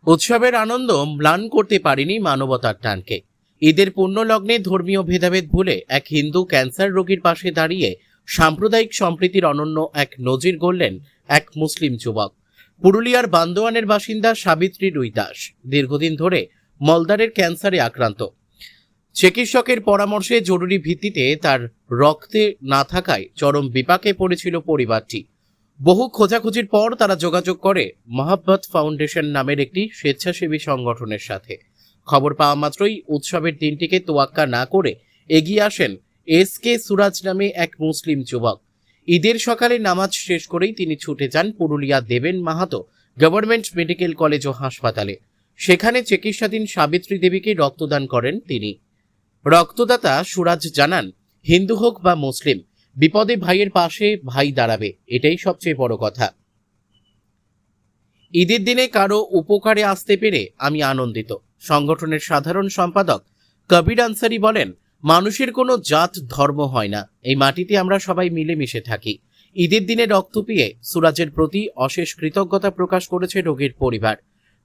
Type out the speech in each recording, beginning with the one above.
উৎসবের আনন্দ ম্লান করতে পারেনি মানবতার টানকে। ঈদের পুণ্যলগ্নে ধর্মীয় ভেদাভেদ ভুলে এক হিন্দু ক্যান্সার রোগীর পাশে দাঁড়িয়ে সাম্প্রদায়িক সম্প্রীতির অনন্য এক নজির গড়লেন এক মুসলিম যুবক। পুরুলিয়ার বান্দোয়ানের বাসিন্দা সাবিত্রী রুই দাস দীর্ঘদিন ধরে মলদ্বারের ক্যান্সারে আক্রান্ত। চিকিৎসকের পরামর্শে জরুরি ভিত্তিতে তার রক্তে না থাকায় চরম বিপাকে পড়েছিল পরিবারটি। বহু খোঁজাখুঁজির পর তারা যোগাযোগ করে মহাব্বত ফাউন্ডেশন নামের একটি স্বেচ্ছাসেবী সংগঠনের সাথে। খবর পাওয়া মাত্রই উৎসবের দিনটিকে তোয়াক্কা না করে এগিয়ে আসেন SK সুরাজ নামে এক মুসলিম যুবক। ঈদের সকালে নামাজ শেষ করেই তিনি ছুটে যান পুরুলিয়া দেবেন মাহাতো গভর্নমেন্ট মেডিকেল কলেজ ও হাসপাতালে। সেখানে চিকিৎসাধীন সাবিত্রী দেবীকে রক্তদান করেন তিনি। রক্তদাতা সুরাজ জানান, হিন্দু হোক বা মুসলিম, বিপদে ভাইয়ের পাশে ভাই দাঁড়াবে, এটাই সবচেয়ে বড় কথা। ঈদের দিনে কারো উপকারে আসতে পেরে আমি আনন্দিত। সংগঠনের সাধারণ সম্পাদক কবির আনসারি বলেন, মানুষের কোনো জাত ধর্ম হয় না, এই মাটিতে আমরা সবাই মিলেমিশে থাকি। ঈদের দিনে রক্ত পেয়ে সুরাজের প্রতি অশেষ কৃতজ্ঞতা প্রকাশ করেছে রোগীর পরিবার।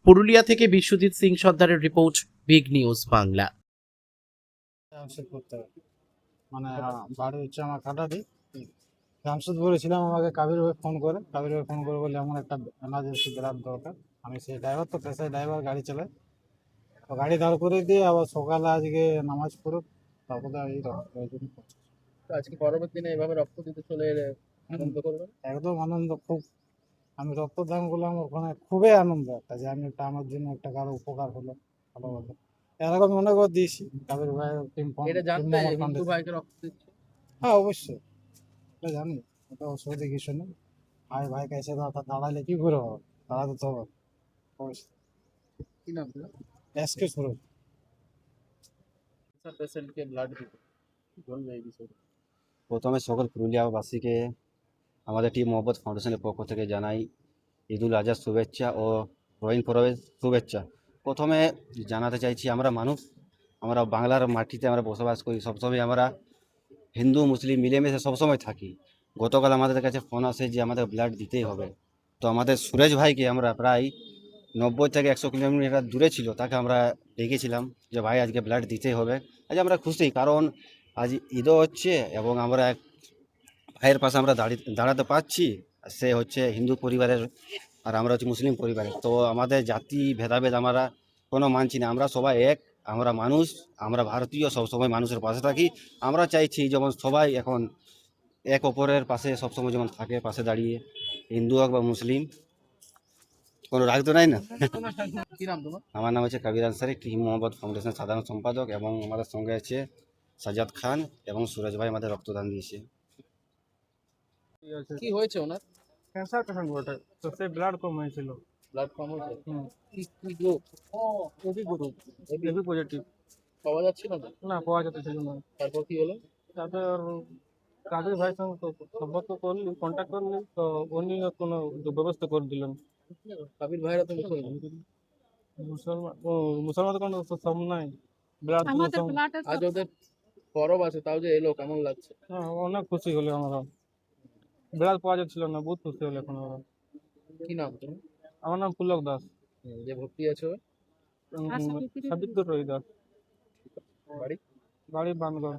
পুরুলিয়া থেকে বিশ্বজিৎ সিং সর্দারের রিপোর্ট, বিগ নিউজ বাংলা। মানে বাড়ি হচ্ছে আমার কাটাটি। জামশেদ বলেছিলাম আমাকে কাবির ভাই ফোন করে বলে এমন একটা এমার্জেন্সি বেরার দরকার। আমি সেই ড্রাইভার তো পেশায় ড্রাইভার, গাড়ি চালায়। তো গাড়ি দাঁড় করে দিয়ে আবার সকালে আজকে নামাজ পড়ো, তারপরে এই প্রয়োজন। তো আজকে পরবর্তী দিনে এভাবে রক্ত দিতে চলে এলে আনন্দ করবেন? একদম আনন্দ খুব। আমি রক্তদান করলাম ওখানে, খুবই আনন্দ একটা যে আমি একটা আমার জন্য একটা কারো উপকার হলো। ভালো ভালো এরকম অনেকবার দিয়েছি কাবির ভাই টিম। এটা জানতে হিন্দু ভাইকে রক্ত দিচ্ছে? হ্যাঁ অবশ্যই এটা জানি, ওটা অসুবিধা কিছু নেই। ভাই ভাই কাছে দাঁড়ালে কি করে হবে, দাঁড়াতে তো হবে অবশ্যই। কি নাম আপনার? এসকে সুরজ। ক্যান্সার পেশেন্টকে ব্লাড দিতে কি বলবে এই বিষয়ে? প্রথমে সকল পুরুলিয়াবাসীকে আমাদের টিম মহব্বত ফাউন্ডেশনের পক্ষ থেকে জানাই ঈদুল আজহার শুভেচ্ছা ও রোহিন পরবের শুভেচ্ছা। প্রথমে জানাতে চাইছি, আমরা মানুষ, আমরা বাংলার মাটিতে আমরা বসবাস করি, সবসময় আমরা হিন্দু মুসলিম মিলেমিশে সবসময় থাকি। গতকাল আমাদের কাছে ফোন আসে যে আমাদের ব্লাড দিতেই হবে। তো আমাদের সুরেশ ভাইকে আমরা প্রায় 90 থেকে 100 কিলোমিটার দূরে ছিল, তাকে আমরা ডেকেছিলাম যে ভাই আজকে ব্লাড দিতেই হবে। আজ আমরা খুশি, কারণ আজ ঈদও হচ্ছে এবং আমরা এক ভাইয়ের পাশে আমরা দাঁড়াতে পারছি। সে হচ্ছে হিন্দু পরিবারের আর আমরা হচ্ছে মুসলিম পরিবারের। তো আমাদের জাতি ভেদাভেদ আমরা কোনো মানছি না, আমরা সবাই এক, আমরা মানুষ, আমরা ভারতীয়, সবসময় মানুষের পাশে থাকি। আমরা চাইছি যেমন সবাই এখন এক অপরের পাশে সবসময় যেমন থাকে, পাশে দাঁড়িয়ে, হিন্দু হোক বা মুসলিম, কোনো রাগ তো নাই না। কি নাম তোমার? আমার নাম হচ্ছে কবির আনসারি, টিম মোহাম্মদ ফাউন্ডেশনের সাধারণ সম্পাদক, এবং আমাদের সঙ্গে আছে সাজাদ খান এবং সুরজ ভাই আমাদের রক্তদান দিয়েছে। কি হয়েছে ওনার? ক্যান্সার পেশেন্ট বটে, তো সে ব্লাড কম হয়েছিল। ব্লাড কম হয়েছে? হুম, কি কি গ্রুপ? AB group, AB positive. পাওয়া যাচ্ছিল না? না পাওয়া যাচ্ছিল না। তারপর কি হলো? তারপর কাদের ভাইয়ের সঙ্গে তো সম্পর্ক করলি, কন্ট্যাক্ট করলি, তো উনি কোনো ব্যবস্থা করে দিলেন। কাবির ভাইরা তো মুসলমান। মুসলমান ও মুসলমান তো কোনো সব নাই। ব্লাড আজ ওদের পরব আছে, তাও যে এলো, কেমন লাগছে? হ্যাঁ অনেক খুশি হলো আমরা। ব্লাড পাওয়া যাচ্ছিল না, বহুত খুশি হলো এখন আমরা। কি নাম তুমি? আমার নাম পুলক দাস। যে ভর্তি আছে ওর? সাবিত্র রয় দাস। বাড়ি? বাড়ি বানগড়।